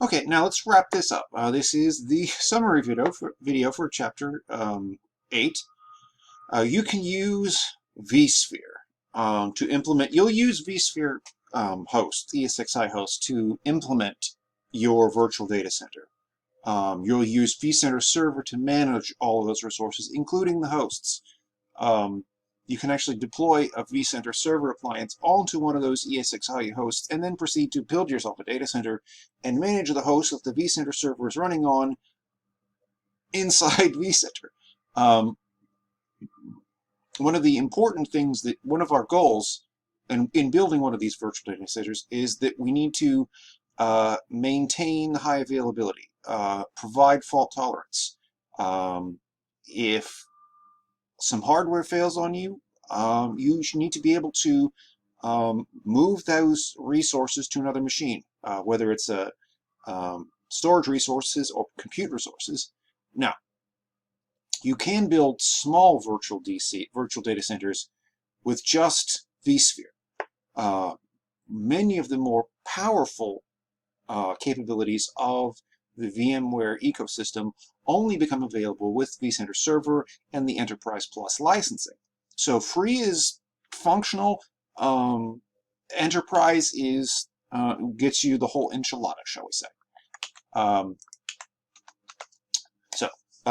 Okay, now let's wrap this up. This is the summary video for chapter 8. You can use vSphere to implement. You'll use vSphere host, ESXi host, to implement your virtual data center. You'll use vCenter Server to manage all of those resources, including the hosts. Um, you can actually deploy a vCenter Server appliance onto one of those ESXi hosts and then proceed to build yourself a data center and manage the host that the vCenter Server is running on inside vCenter. Um, one of the important things one of our goals in building one of these virtual data centers is that we need to maintain high availability, provide fault tolerance. If some hardware fails on you, you need to be able to move those resources to another machine, whether it's storage resources or compute resources. Now, you can build small virtual data centers with just vSphere. Many of the more powerful capabilities of the VMware ecosystem only become available with vCenter Server and the Enterprise Plus licensing. So free is functional. Enterprise is gets you the whole enchilada, shall we say.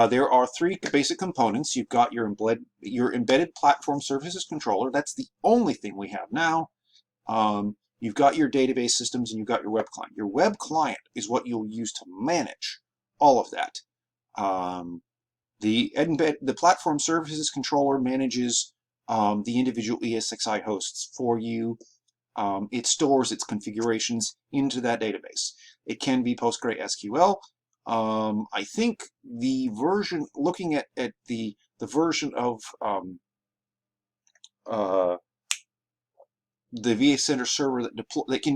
There are three basic components. You've got your embedded platform services controller. That's the only thing we have now. You've got your database systems and you've got your web client. Your web client is what you'll use to manage all of that. The platform services controller manages the individual ESXi hosts for you. It stores its configurations into that database. It can be PostgreSQL. I think the version, looking at the version of the vCenter server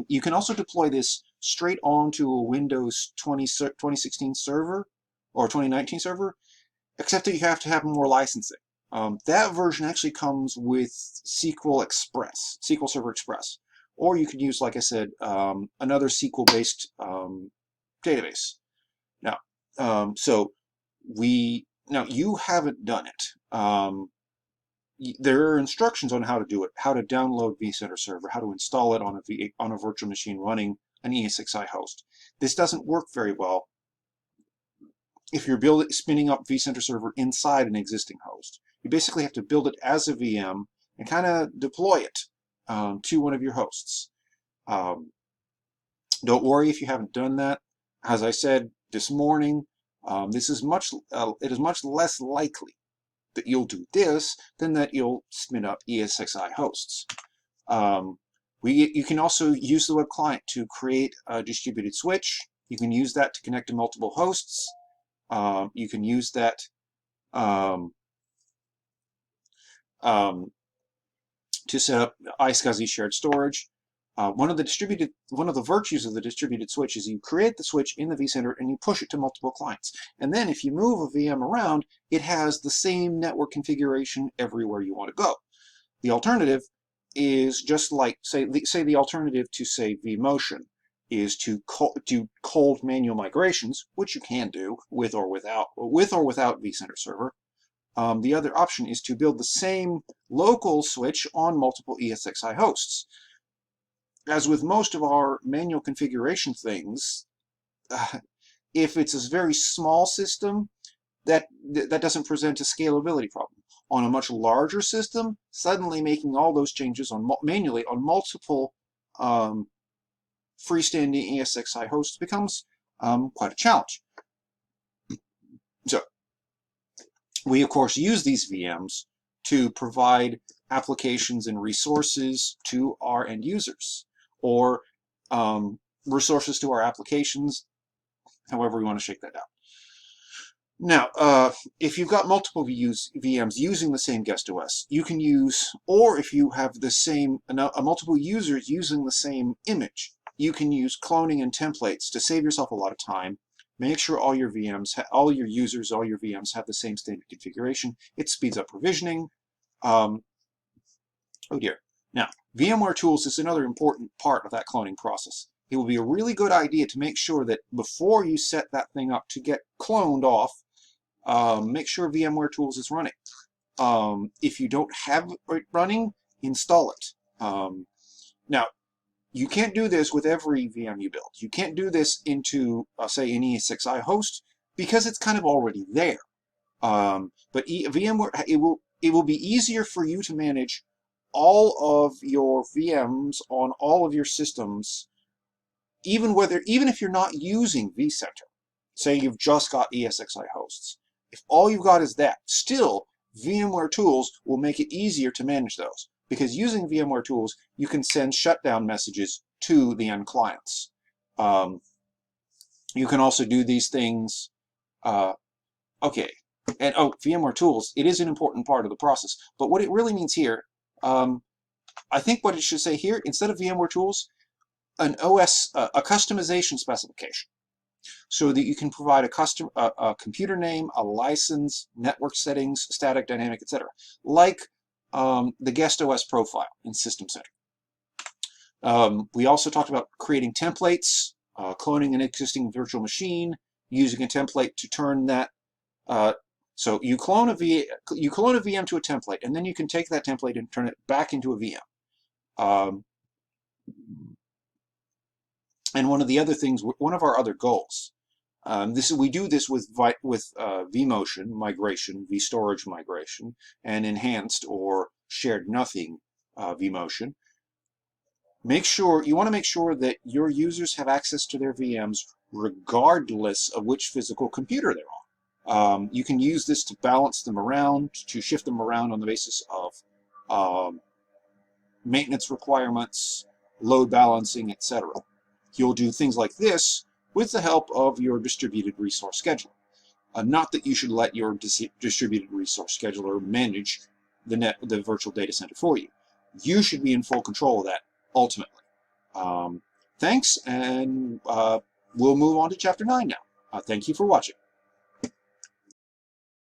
you can also deploy this straight onto a Windows 2016 server or 2019 server, except that you have to have more licensing. That version actually comes with SQL Server Express, or you could use, like I said, another SQL-based database. Now, now you haven't done it. There are instructions on how to do it, how to download vCenter Server, how to install it on a virtual machine running an ESXi host. This doesn't work very well if you're spinning up vCenter Server inside an existing host. You basically have to build it as a VM and kind of deploy it to one of your hosts. Don't worry if you haven't done that. As I said this morning, it is much less likely that you'll do this than that you'll spin up ESXi hosts. You can also use the web client to create a distributed switch. You can use that to connect to multiple hosts. You can use that to set up iSCSI shared storage. One of the virtues of the distributed switch is you create the switch in the vCenter and you push it to multiple clients. And then if you move a VM around, it has the same network configuration everywhere you want to go. The alternative is just like, say the alternative to, say, vMotion is to do cold manual migrations, which you can do with or without vCenter Server. The other option is to build the same local switch on multiple ESXi hosts. As with most of our manual configuration things, if it's a very small system, that doesn't present a scalability problem. On a much larger system, suddenly making all those changes manually on multiple freestanding ESXi hosts becomes quite a challenge. So we, of course, use these VMs to provide applications and resources to our end users, or resources to our applications, however we want to shake that down. Now, if you've got multiple VMs using the same guest OS, you can use, or if you have the same multiple users using the same image, you can use cloning and templates to save yourself a lot of time. Make sure all your VMs, all your VMs have the same standard configuration. It speeds up provisioning. Oh dear. Now, VMware Tools is another important part of that cloning process. it will be a really good idea to make sure that before you set that thing up to get cloned off, make sure VMware Tools is running. If you don't have it running, install it. Now, you can't do this with every VM you build. You can't do this into, say, an ESXi host because it's kind of already there. But VMware, it will be easier for you to manage all of your VMs on all of your systems, even if you're not using vCenter. Say you've just got ESXi hosts. If all you've got is that, still VMware Tools will make it easier to manage those, because using VMware Tools, you can send shutdown messages to the end clients. You can also do these things. Okay, and VMware Tools, it is an important part of the process, but what it really means here, I think what it should say here, instead of VMware Tools, an OS, a customization specification, so that you can provide a computer name, a license, network settings, static, dynamic, etc., like the guest OS profile in System Center. We also talked about creating templates, cloning an existing virtual machine, using a template to turn that. So you clone a VM to a template, and then you can take that template and turn it back into a VM. And one of the other things, one of our other goals, we do this with vMotion migration, vStorage migration, and enhanced or shared nothing vMotion. You want to make sure that your users have access to their VMs regardless of which physical computer they're on. You can use this to balance them around, to shift them around on the basis of maintenance requirements, load balancing, etc. You'll do things like this with the help of your distributed resource scheduler. Not that you should let your distributed resource scheduler manage the virtual data center for you. You should be in full control of that ultimately. Thanks, and we'll move on to Chapter 9 now. Thank you for watching.